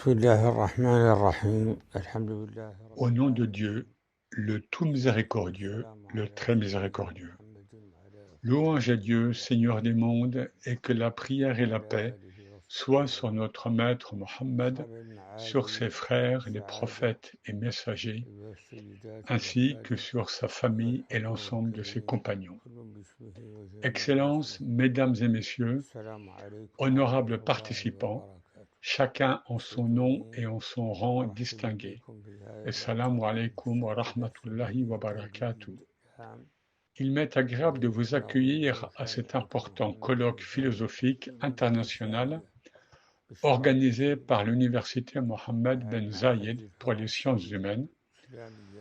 Bismillahirrahmanirrahim. Alhamdulillah. Au nom de Dieu, le tout miséricordieux, le très miséricordieux. Louange à Dieu, Seigneur des mondes, et que la prière et la paix soient sur notre Maître Mohammed, sur ses frères, les prophètes et messagers, ainsi que sur sa famille et l'ensemble de ses compagnons. Excellences, Mesdames et Messieurs, honorables participants, chacun en son nom et en son rang distingué. Assalamu alaikum wa rahmatullahi wa barakatuh. Il m'est agréable de vous accueillir à cet important colloque philosophique international organisé par l'Université Mohammed Ben Zayed pour les sciences humaines,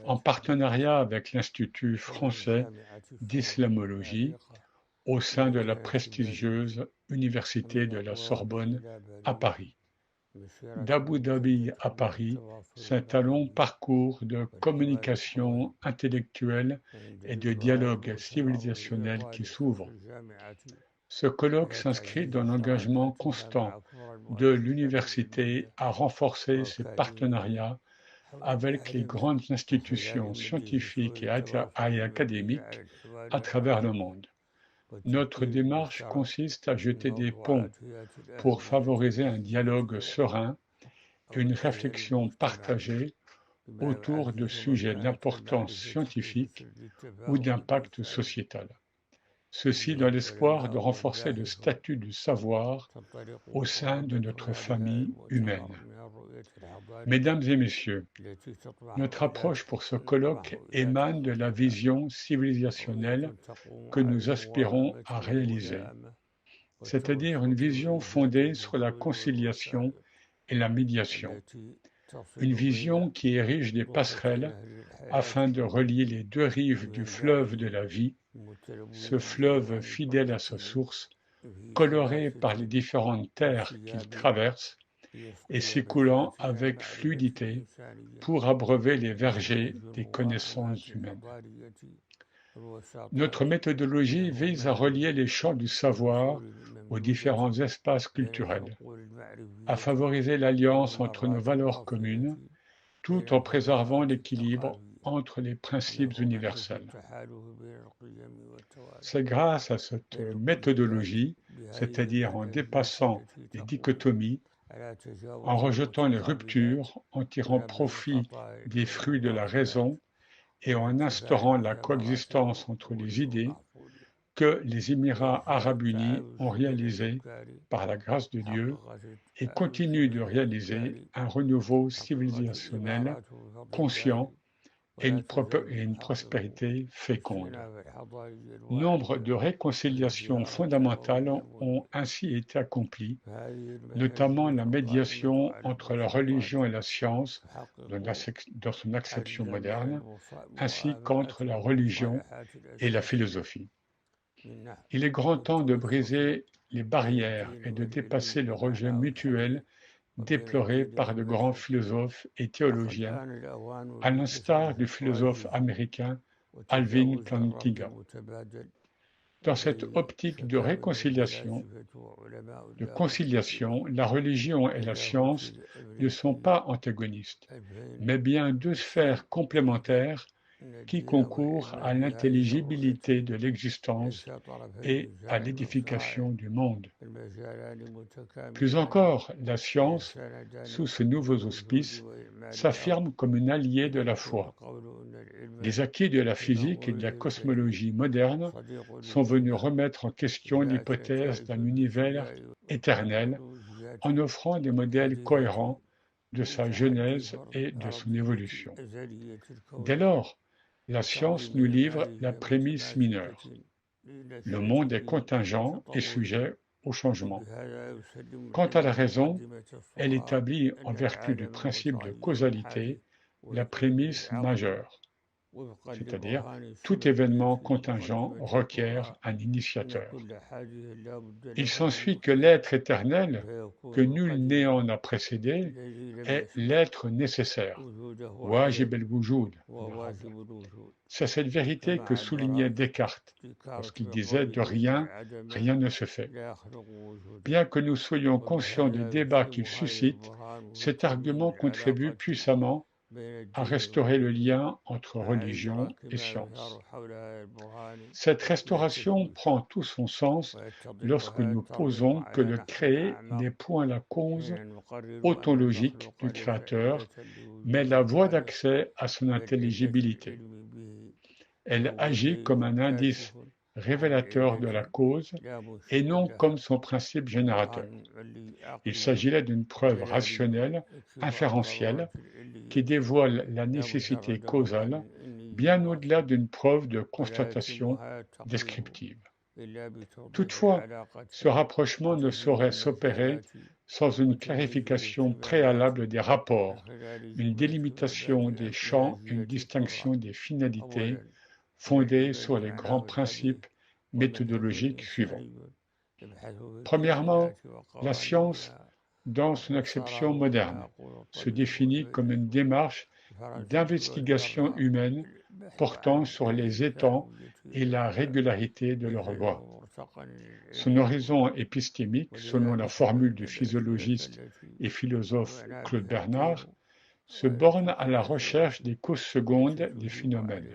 en partenariat avec l'Institut français d'islamologie au sein de la prestigieuse Université de la Sorbonne à Paris. D'Abu Dhabi à Paris, c'est un long parcours de communication intellectuelle et de dialogue civilisationnel qui s'ouvre. Ce colloque s'inscrit dans l'engagement constant de l'université à renforcer ses partenariats avec les grandes institutions scientifiques et académiques à travers le monde. Notre démarche consiste à jeter des ponts pour favoriser un dialogue serein et une réflexion partagée autour de sujets d'importance scientifique ou d'impact sociétal. Ceci dans l'espoir de renforcer le statut du savoir au sein de notre famille humaine. Mesdames et messieurs, notre approche pour ce colloque émane de la vision civilisationnelle que nous aspirons à réaliser, c'est-à-dire une vision fondée sur la conciliation et la médiation, une vision qui érige des passerelles afin de relier les deux rives du fleuve de la vie, ce fleuve fidèle à sa source, coloré par les différentes terres qu'il traverse et s'écoulant avec fluidité pour abreuver les vergers des connaissances humaines. Notre méthodologie vise à relier les champs du savoir aux différents espaces culturels, à favoriser l'alliance entre nos valeurs communes, tout en préservant l'équilibre entre les principes universels. C'est grâce à cette méthodologie, c'est-à-dire en dépassant les dichotomies, en rejetant les ruptures, en tirant profit des fruits de la raison et en instaurant la coexistence entre les idées, que les Émirats arabes unis ont réalisé, par la grâce de Dieu, et continuent de réaliser un renouveau civilisationnel conscient et une prospérité féconde. Nombre de réconciliations fondamentales ont ainsi été accomplies, notamment la médiation entre la religion et la science dans son acception moderne, ainsi qu'entre la religion et la philosophie. Il est grand temps de briser les barrières et de dépasser le rejet mutuel déploré par de grands philosophes et théologiens, à l'instar du philosophe américain Alvin Plantinga. Dans cette optique de réconciliation, de conciliation, la religion et la science ne sont pas antagonistes, mais bien deux sphères complémentaires qui concourent à l'intelligibilité de l'existence et à l'édification du monde. Plus encore, la science, sous ce nouveaux auspices, s'affirme comme une alliée de la foi. Les acquis de la physique et de la cosmologie moderne sont venus remettre en question l'hypothèse d'un univers éternel en offrant des modèles cohérents de sa genèse et de son évolution. Dès lors, la science nous livre la prémisse mineure. Le monde est contingent et sujet au changement. Quant à la raison, elle établit, en vertu du principe de causalité, la prémisse majeure. c'est-à-dire tout événement contingent requiert un initiateur. Il s'ensuit que l'être éternel, que nul néant n'a précédé, est l'être nécessaire. Wajib el-wujud. C'est cette vérité que soulignait Descartes lorsqu'il disait « de rien, rien ne se fait ». Bien que nous soyons conscients des débats qu'il suscite, cet argument contribue puissamment à restaurer le lien entre religion et science. Cette restauration prend tout son sens lorsque nous posons que le créé n'est point la cause ontologique du créateur, mais la voie d'accès à son intelligibilité. Elle agit comme un indice révélateur de la cause et non comme son principe générateur. Il s'agit là d'une preuve rationnelle, inférentielle, qui dévoile la nécessité causale, bien au-delà d'une preuve de constatation descriptive. Toutefois, ce rapprochement ne saurait s'opérer sans une clarification préalable des rapports, une délimitation des champs et une distinction des finalités fondée sur les grands principes méthodologiques suivants. Premièrement, la science, dans son acception moderne, se définit comme une démarche d'investigation humaine portant sur les étangs et la régularité de leur voie. Son horizon épistémique, selon la formule du physiologiste et philosophe Claude Bernard, se borne à la recherche des causes secondes des phénomènes.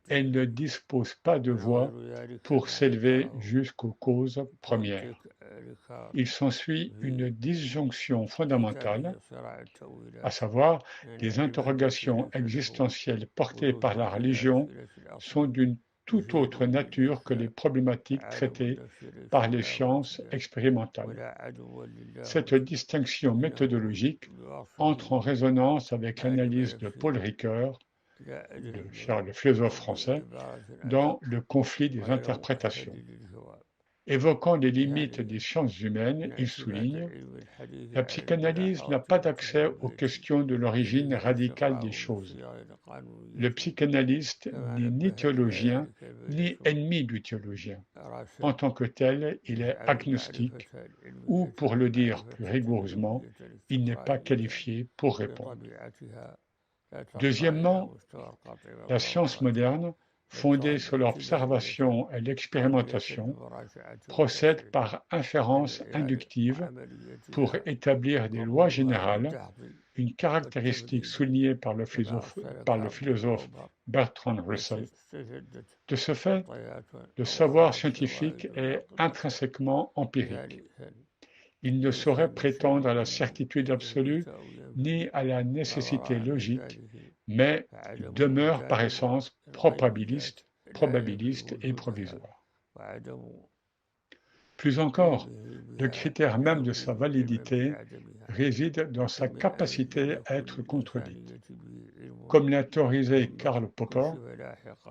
Elle ne dispose pas de voie pour s'élever jusqu'aux causes premières. Il s'ensuit une disjonction fondamentale, à savoir les interrogations existentielles portées par la religion sont d'une toute autre nature que les problématiques traitées par les sciences expérimentales. Cette distinction méthodologique entre en résonance avec l'analyse de Paul Ricoeur, le philosophe français, dans Le conflit des interprétations. Évoquant les limites des sciences humaines, il souligne « La psychanalyse n'a pas d'accès aux questions de l'origine radicale des choses. Le psychanalyste n'est ni théologien, ni ennemi du théologien. En tant que tel, il est agnostique, ou, pour le dire plus rigoureusement, il n'est pas qualifié pour répondre. » Deuxièmement, la science moderne, fondée sur l'observation et l'expérimentation, procède par inférence inductive pour établir des lois générales, une caractéristique soulignée par le philosophe Bertrand Russell. De ce fait, le savoir scientifique est intrinsèquement empirique. Il ne saurait prétendre à la certitude absolue ni à la nécessité logique, mais il demeure par essence probabiliste et provisoire. Plus encore, le critère même de sa validité réside dans sa capacité à être contredite. Comme l'a théorisé Karl Popper,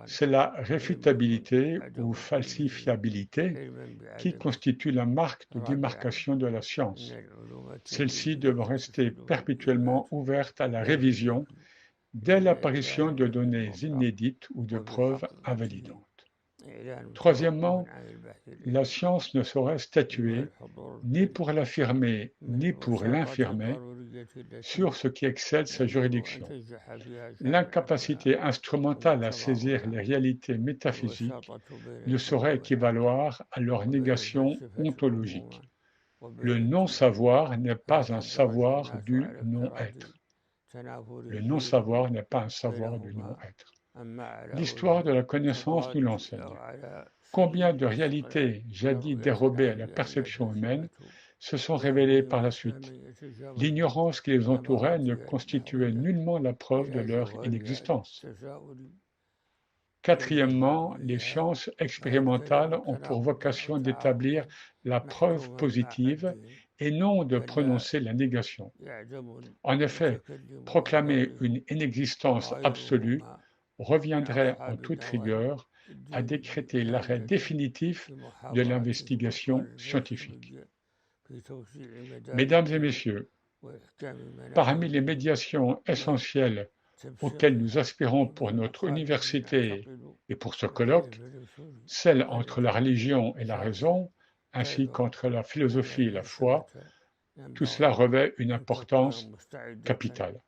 c'est la réfutabilité ou falsifiabilité qui constitue la marque de démarcation de la science. Celle-ci doit rester perpétuellement ouverte à la révision dès l'apparition de données inédites ou de preuves invalidantes. Troisièmement, la science ne saurait statuer, ni pour l'affirmer, ni pour l'infirmer, sur ce qui excède sa juridiction. L'incapacité instrumentale à saisir les réalités métaphysiques ne saurait équivaloir à leur négation ontologique. Le non-savoir n'est pas un savoir du non-être. Le non-savoir n'est pas un savoir du non-être. L'histoire de la connaissance nous l'enseigne. Combien de réalités jadis dérobées à la perception humaine se sont révélées par la suite? L'ignorance qui les entourait ne constituait nullement la preuve de leur inexistence. Quatrièmement, les sciences expérimentales ont pour vocation d'établir la preuve positive et non de prononcer la négation. En effet, proclamer une inexistence absolue reviendrait en toute rigueur à décréter l'arrêt définitif de l'investigation scientifique. Mesdames et messieurs, parmi les médiations essentielles auxquelles nous aspirons pour notre université et pour ce colloque, celle entre la religion et la raison, ainsi qu'entre la philosophie et la foi, tout cela revêt une importance capitale.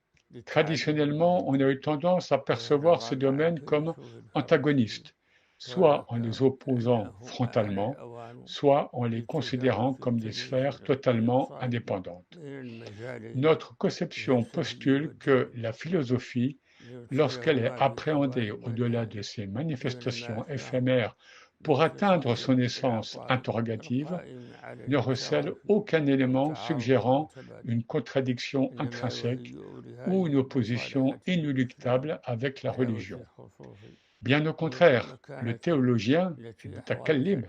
Traditionnellement, on a eu tendance à percevoir ces domaines comme antagonistes, soit en les opposant frontalement, soit en les considérant comme des sphères totalement indépendantes. Notre conception postule que la philosophie, lorsqu'elle est appréhendée au-delà de ces manifestations éphémères pour atteindre son essence interrogative, ne recèle aucun élément suggérant une contradiction intrinsèque ou une opposition inéluctable avec la religion. Bien au contraire, le théologien, al-mutakallim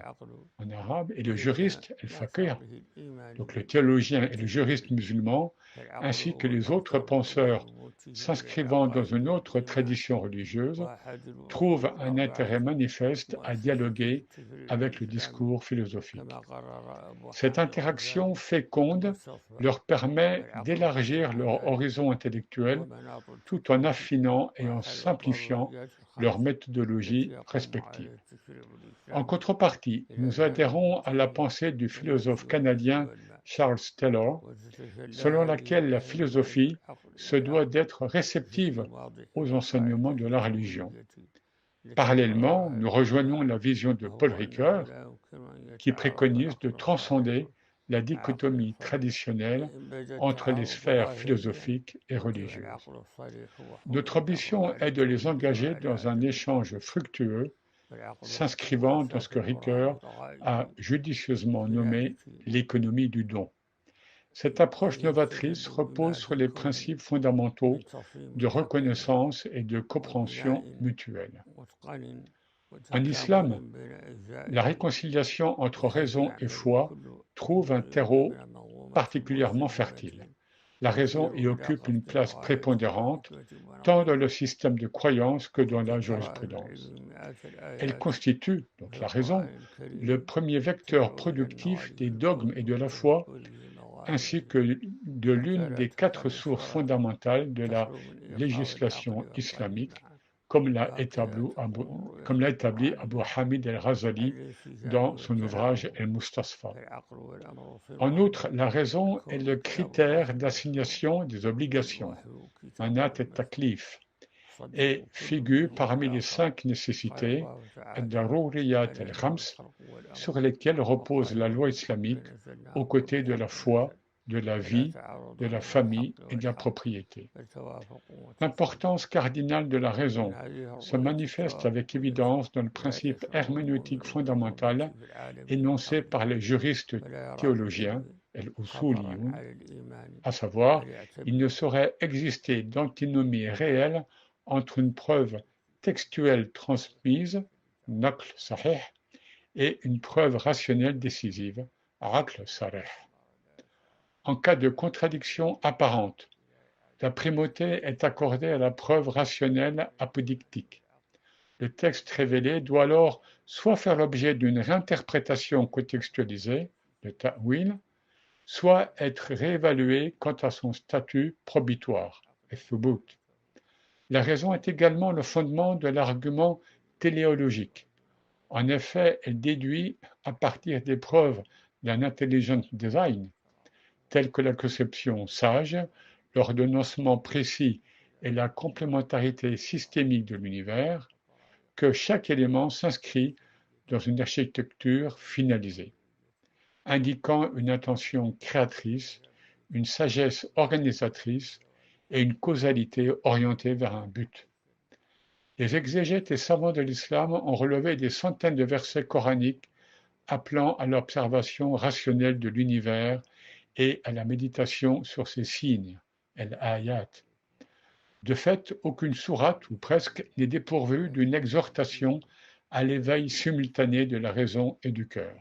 en arabe, et le juriste, al-faqih, donc le théologien et le juriste musulman, ainsi que les autres penseurs s'inscrivant dans une autre tradition religieuse, trouvent un intérêt manifeste à dialoguer avec le discours philosophique. Cette interaction féconde leur permet d'élargir leur horizon intellectuel tout en affinant et en simplifiant leurs méthodologies respectives. En contrepartie, nous adhérons à la pensée du philosophe canadien Charles Taylor, selon laquelle la philosophie se doit d'être réceptive aux enseignements de la religion. Parallèlement, nous rejoignons la vision de Paul Ricoeur, qui préconise de transcender la dichotomie traditionnelle entre les sphères philosophiques et religieuses. Notre ambition est de les engager dans un échange fructueux, s'inscrivant dans ce que Ricoeur a judicieusement nommé l'économie du don. Cette approche novatrice repose sur les principes fondamentaux de reconnaissance et de compréhension mutuelle. En islam, la réconciliation entre raison et foi trouve un terreau particulièrement fertile. La raison y occupe une place prépondérante, tant dans le système de croyance que dans la jurisprudence. Elle constitue, donc la raison, le premier vecteur productif des dogmes et de la foi, ainsi que de l'une des 4 sources fondamentales de la législation islamique, comme l'a établi Abu Hamid al-Ghazali dans son ouvrage El-Mustasfa. En outre, la raison est le critère d'assignation des obligations, manat et taklif, et figure parmi les 5 nécessités, ad-daruriyat al-khams, sur lesquelles repose la loi islamique aux côtés de la foi, de la vie, de la famille et de la propriété. L'importance cardinale de la raison se manifeste avec évidence dans le principe herméneutique fondamental énoncé par les juristes théologiens, el-usuliyun, à savoir, il ne saurait exister d'antinomie réelle entre une preuve textuelle transmise, naql sahih, et une preuve rationnelle décisive, aql sarih. En cas de contradiction apparente, la primauté est accordée à la preuve rationnelle apodictique. Le texte révélé doit alors soit faire l'objet d'une réinterprétation contextualisée, le ta'wil, soit être réévalué quant à son statut probatoire, le thubut. La raison est également le fondement de l'argument téléologique. En effet, elle déduit à partir des preuves d'un intelligent design, telles que la conception sage, l'ordonnancement précis et la complémentarité systémique de l'univers, que chaque élément s'inscrit dans une architecture finalisée, indiquant une intention créatrice, une sagesse organisatrice et une causalité orientée vers un but. Les exégètes et savants de l'islam ont relevé des centaines de versets coraniques appelant à l'observation rationnelle de l'univers et à la méditation sur ses signes, el-ayat. De fait, aucune sourate, ou presque, n'est dépourvue d'une exhortation à l'éveil simultané de la raison et du cœur.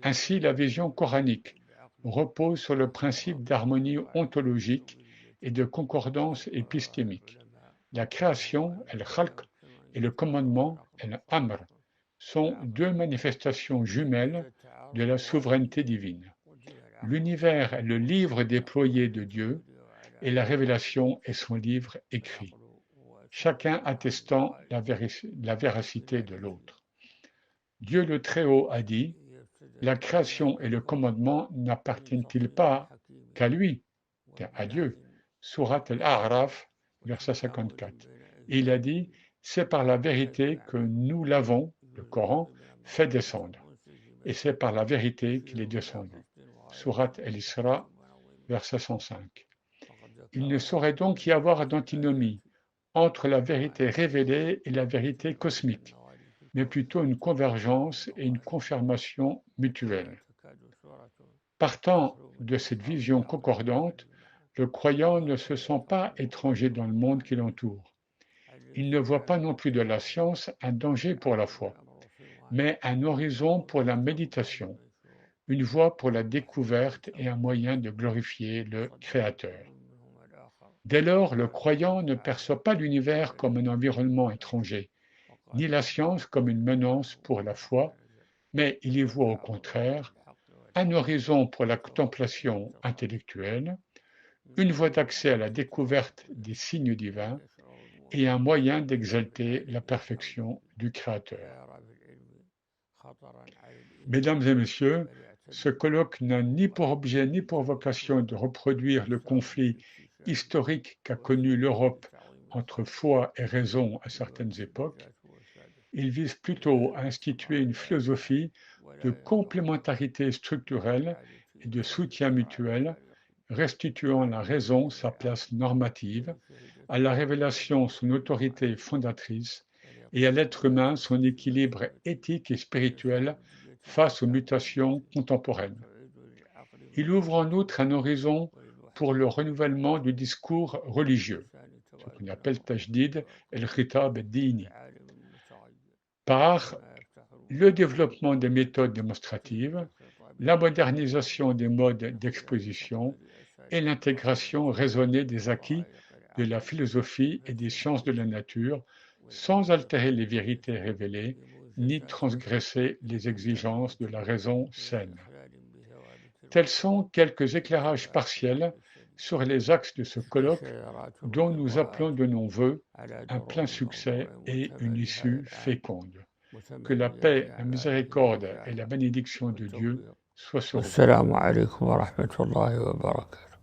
Ainsi, la vision coranique repose sur le principe d'harmonie ontologique et de concordance épistémique. La création, el-khalq, et le commandement, el-amr, sont 2 manifestations jumelles de la souveraineté divine. L'univers est le livre déployé de Dieu, et la révélation est son livre écrit, chacun attestant la véracité de l'autre. Dieu le Très-Haut a dit, la création et le commandement n'appartiennent-ils pas qu'à lui, à Dieu? Sourate Al-A'raf, verset 54. Et il a dit, c'est par la vérité que nous l'avons, le Coran, fait descendre. Et c'est par la vérité qu'il est descendu. Sourate Al-Isra, verset 105. Il ne saurait donc y avoir d'antinomie entre la vérité révélée et la vérité cosmique, mais plutôt une convergence et une confirmation mutuelle. Partant de cette vision concordante, le croyant ne se sent pas étranger dans le monde qui l'entoure. Il ne voit pas non plus de la science un danger pour la foi, mais un horizon pour la méditation, une voie pour la découverte et un moyen de glorifier le Créateur. Dès lors, le croyant ne perçoit pas l'univers comme un environnement étranger, ni la science comme une menace pour la foi, mais il y voit au contraire un horizon pour la contemplation intellectuelle, une voie d'accès à la découverte des signes divins et un moyen d'exalter la perfection du Créateur. Mesdames et messieurs, ce colloque n'a ni pour objet ni pour vocation de reproduire le conflit historique qu'a connu l'Europe entre foi et raison à certaines époques. Il vise plutôt à instituer une philosophie de complémentarité structurelle et de soutien mutuel, restituant à la raison sa place normative, à la révélation son autorité fondatrice et à l'être humain son équilibre éthique et spirituel face aux mutations contemporaines. Il ouvre en outre un horizon pour le renouvellement du discours religieux, ce qu'on appelle tajdid el-khitab ad-dini, par le développement des méthodes démonstratives, la modernisation des modes d'exposition et l'intégration raisonnée des acquis de la philosophie et des sciences de la nature, sans altérer les vérités révélées, ni transgresser les exigences de la raison saine. Tels sont quelques éclairages partiels sur les axes de ce colloque dont nous appelons de nos vœux un plein succès et une issue féconde. Que la paix, la miséricorde et la bénédiction de Dieu soient sur vous. والسلام عليكم ورحمة الله وبركاته.